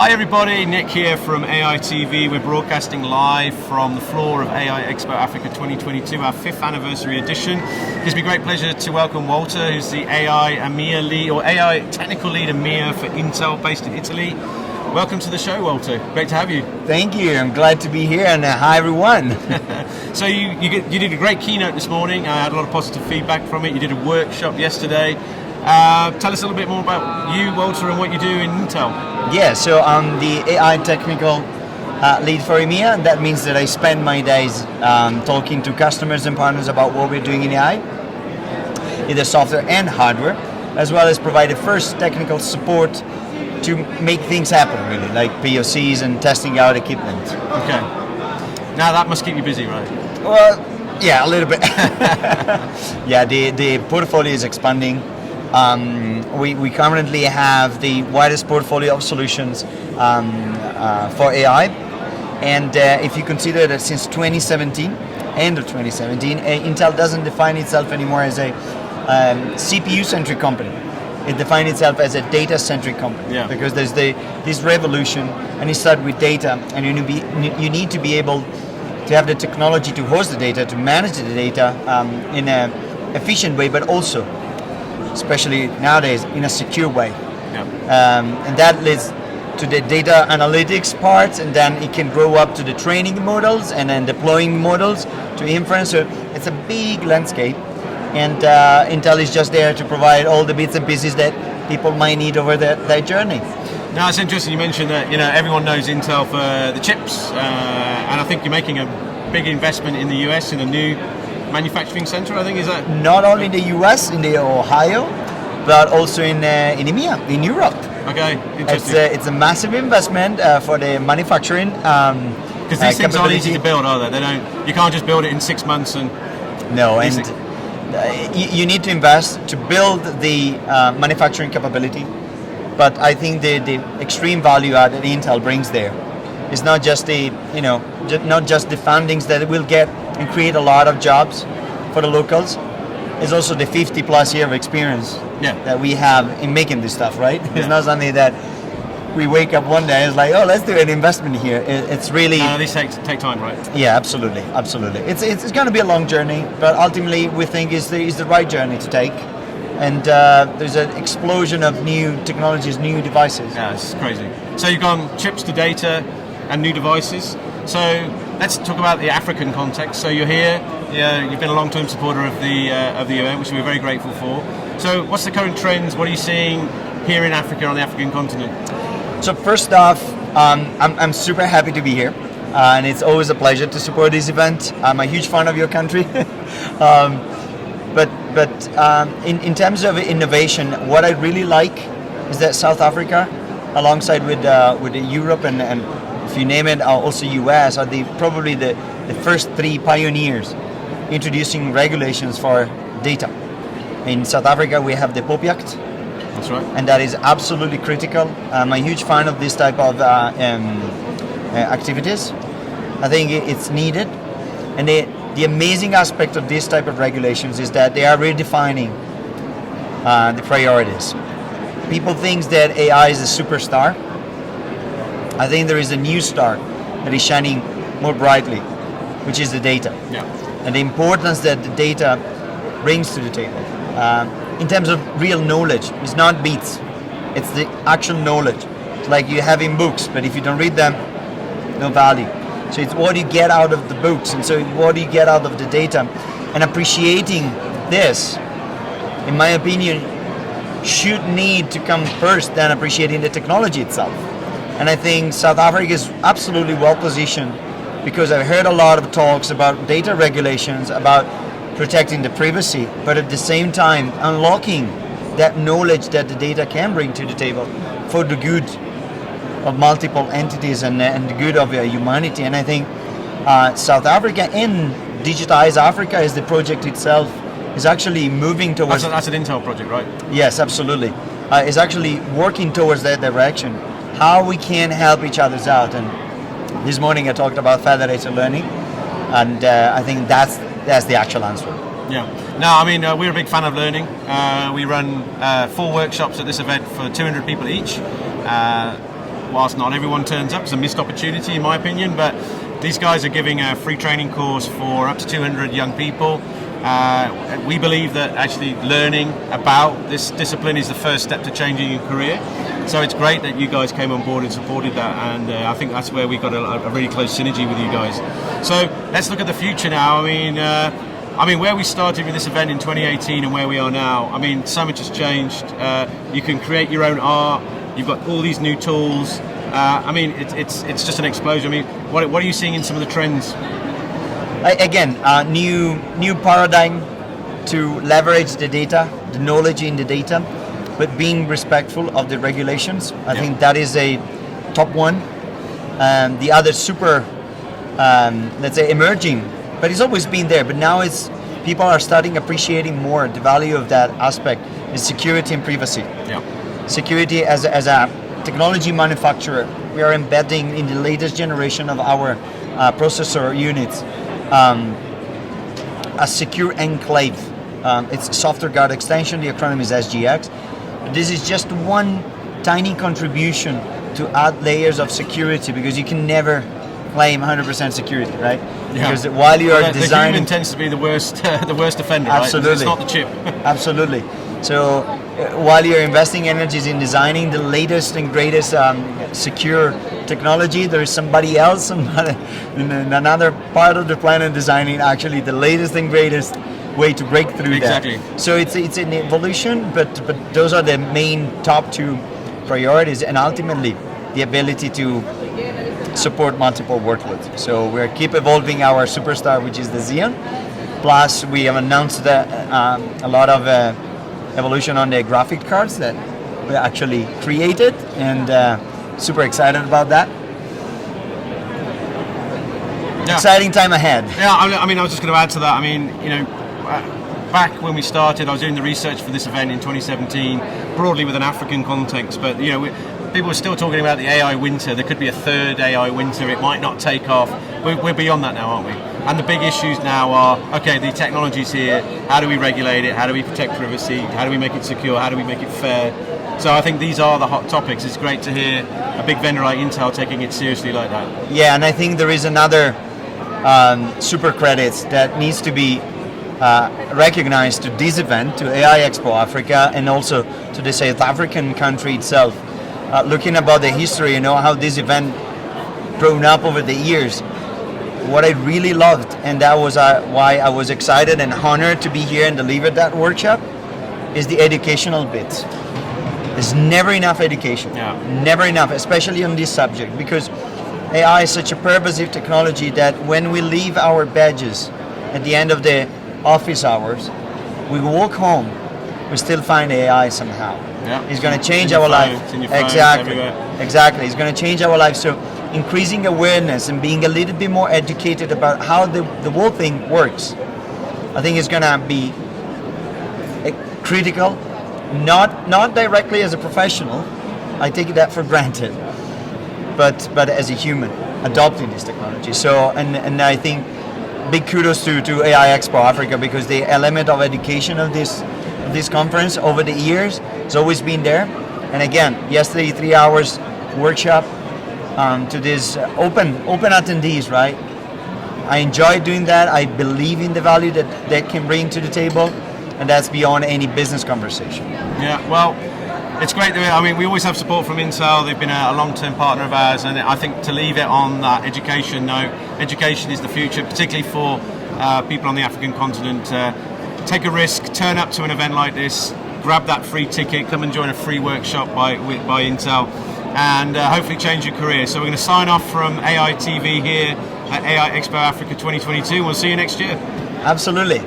Hi everybody, Nick here from AI TV. We're broadcasting live from the floor of AI Expo Africa 2022, our 5th anniversary edition. It gives me great pleasure to welcome Walter, who's the AI EMEA lead, or AI technical lead EMEA for Intel, based in Italy. Welcome to the show, Walter. Great to have you. Thank you. I'm glad to be here, and hi everyone. So you did a great keynote this morning. I had a lot of positive feedback from it. You did a workshop yesterday. Tell us a little bit more about you, Walter, and what you do in Intel. Yeah, so I'm the AI technical lead for EMEA, and that means that I spend my days talking to customers and partners about what we're doing in AI, either software and hardware, as well as provide the first technical support to make things happen, really, like POCs and testing out equipment. Okay. Now that must keep you busy, right? Well, yeah, a little bit. Yeah, the portfolio is expanding. We currently have the widest portfolio of solutions for AI, and if you consider that since 2017, end of 2017, Intel doesn't define itself anymore as a CPU-centric company. It defines itself as a data-centric company, because there's this revolution, and it starts with data, and you need to be able to have the technology to host the data, to manage the data in an efficient way, but also, especially nowadays, in a secure way. And that leads to the data analytics part, and then it can grow up to the training models and then deploying models to inference. So it's a big landscape, and Intel is just there to provide all the bits and pieces that people might need over their journey. Now it's interesting you mentioned that everyone knows Intel for the chips, and I think you're making a big investment in the US in a new manufacturing center, I think, is that? Not only in the US, in the Ohio, but also in EMEA, in Europe. Okay, interesting. It's a massive investment for the manufacturing. Because these things aren't easy to build, are they? You can't just build it in 6 months and. No, and you need to invest to build the manufacturing capability. But I think the extreme value add that Intel brings there is not just not just the fundings that it will get and create a lot of jobs for the locals. It's also the 50+ year of experience that we have in making this stuff, right? It's not something that we wake up one day and it's like, oh, let's do an investment here. It's really... these take time, right? Yeah, absolutely. It's going to be a long journey, but ultimately we think is the right journey to take. And there's an explosion of new technologies, new devices. Yeah, it's crazy. So you've gone chips to data and new devices. So let's talk about the African context. So you're here. You've been a long-term supporter of the event, which we're very grateful for. So what's the current trends? What are you seeing here in Africa, on the African continent? So first off, I'm super happy to be here, and it's always a pleasure to support this event. I'm a huge fan of your country. But in terms of innovation, what I really like is that South Africa, alongside with Europe and if you name it, also US, are probably the first 3 pioneers introducing regulations for data. In South Africa, we have the POPI Act. That's right. And that is absolutely critical. I'm a huge fan of this type of activities. I think it's needed. And the amazing aspect of this type of regulations is that they are redefining the priorities. People think that AI is a superstar. I think there is a new star that is shining more brightly, which is the data. And the importance that the data brings to the table. In terms of real knowledge, it's not bits, it's the actual knowledge. It's like you have in books, but if you don't read them, no value. So it's what you get out of the books, and so what do you get out of the data. And appreciating this, in my opinion, should need to come first than appreciating the technology itself. And I think South Africa is absolutely well positioned, because I've heard a lot of talks about data regulations, about protecting the privacy, but at the same time unlocking that knowledge that the data can bring to the table for the good of multiple entities and the good of humanity. And I think South Africa and Digitize Africa is the project itself is actually moving towards... That's an Intel project, right? Yes, absolutely. Is actually working towards that direction. How we can help each other out. And this morning I talked about federated learning, and I think that's the actual answer. Yeah. No, I mean, we're a big fan of learning. We run 4 workshops at this event for 200 people each. whilst not everyone turns up, it's a missed opportunity in my opinion, but these guys are giving a free training course for up to 200 young people. We believe that actually learning about this discipline is the first step to changing your career. So it's great that you guys came on board and supported that, and I think that's where we got a really close synergy with you guys. So let's look at the future now. I mean, where we started with this event in 2018 and where we are now, I mean, so much has changed. You can create your own art. You've got all these new tools. I mean, it's just an explosion. I mean, what are you seeing in some of the trends? Again, new paradigm to leverage the data, the knowledge in the data, but being respectful of the regulations. I think that is a top one. The other super, let's say, emerging, but it's always been there. But now people are starting appreciating more the value of that aspect is security and privacy. Yeah. Security as a technology manufacturer, we are embedding in the latest generation of our processor units a secure enclave. It's a software guard extension, the acronym is SGX. This is just one tiny contribution to add layers of security, because you can never claim 100% security, right? Yeah. Because while you are designing... The human tends to be the worst offender, absolutely. Right? It's not the chip. Absolutely. So while you're investing energies in designing the latest and greatest secure technology, there is somebody else in another part of the planet designing actually the latest and greatest way to break through exactly. that. So it's an evolution, but those are the main top two priorities, and ultimately the ability to support multiple workloads. So we keep evolving our superstar, which is the Xeon. Plus, we have announced a lot of evolution on the graphic cards that we actually created, and super excited about that. Yeah. Exciting time ahead. Yeah, I mean, I was just going to add to that. I mean, back when we started, I was doing the research for this event in 2017, broadly with an African context, but people are still talking about the AI winter. There could be a third AI winter. It might not take off. We're beyond that now, aren't we? And the big issues now are, okay, the technology's here. How do we regulate it? How do we protect privacy? How do we make it secure? How do we make it fair? So I think these are the hot topics. It's great to hear a big vendor like Intel taking it seriously like that. Yeah, and I think there is another super credits that needs to be recognized to this event, to AI Expo Africa, and also to the South African country itself. Looking about the history, how this event grown up over the years, what I really loved, and that was why I was excited and honored to be here and deliver that workshop, is the educational bit. There's never enough education, never enough, especially on this subject, because AI is such a pervasive technology that when we leave our badges at the end of the office hours, we walk home, we still find AI somehow. Yeah. It's going to change our life. Exactly. It's going to change our life. So increasing awareness and being a little bit more educated about how the whole thing works, I think is going to be critical. Not directly as a professional, I take that for granted, but as a human adopting this technology. So and I think big kudos to AI Expo Africa, because the element of education of this conference over the years has always been there. And again, yesterday 3 hours workshop to this open attendees, right? I enjoy doing that. I believe in the value that they can bring to the table, and that's beyond any business conversation. Yeah, well, it's great that we always have support from Intel. They've been a long-term partner of ours, and I think to leave it on that education note, education is the future, particularly for people on the African continent. Take a risk, turn up to an event like this, grab that free ticket, come and join a free workshop by Intel, and hopefully change your career. So we're going to sign off from AI TV here at AI Expo Africa 2022. We'll see you next year. Absolutely.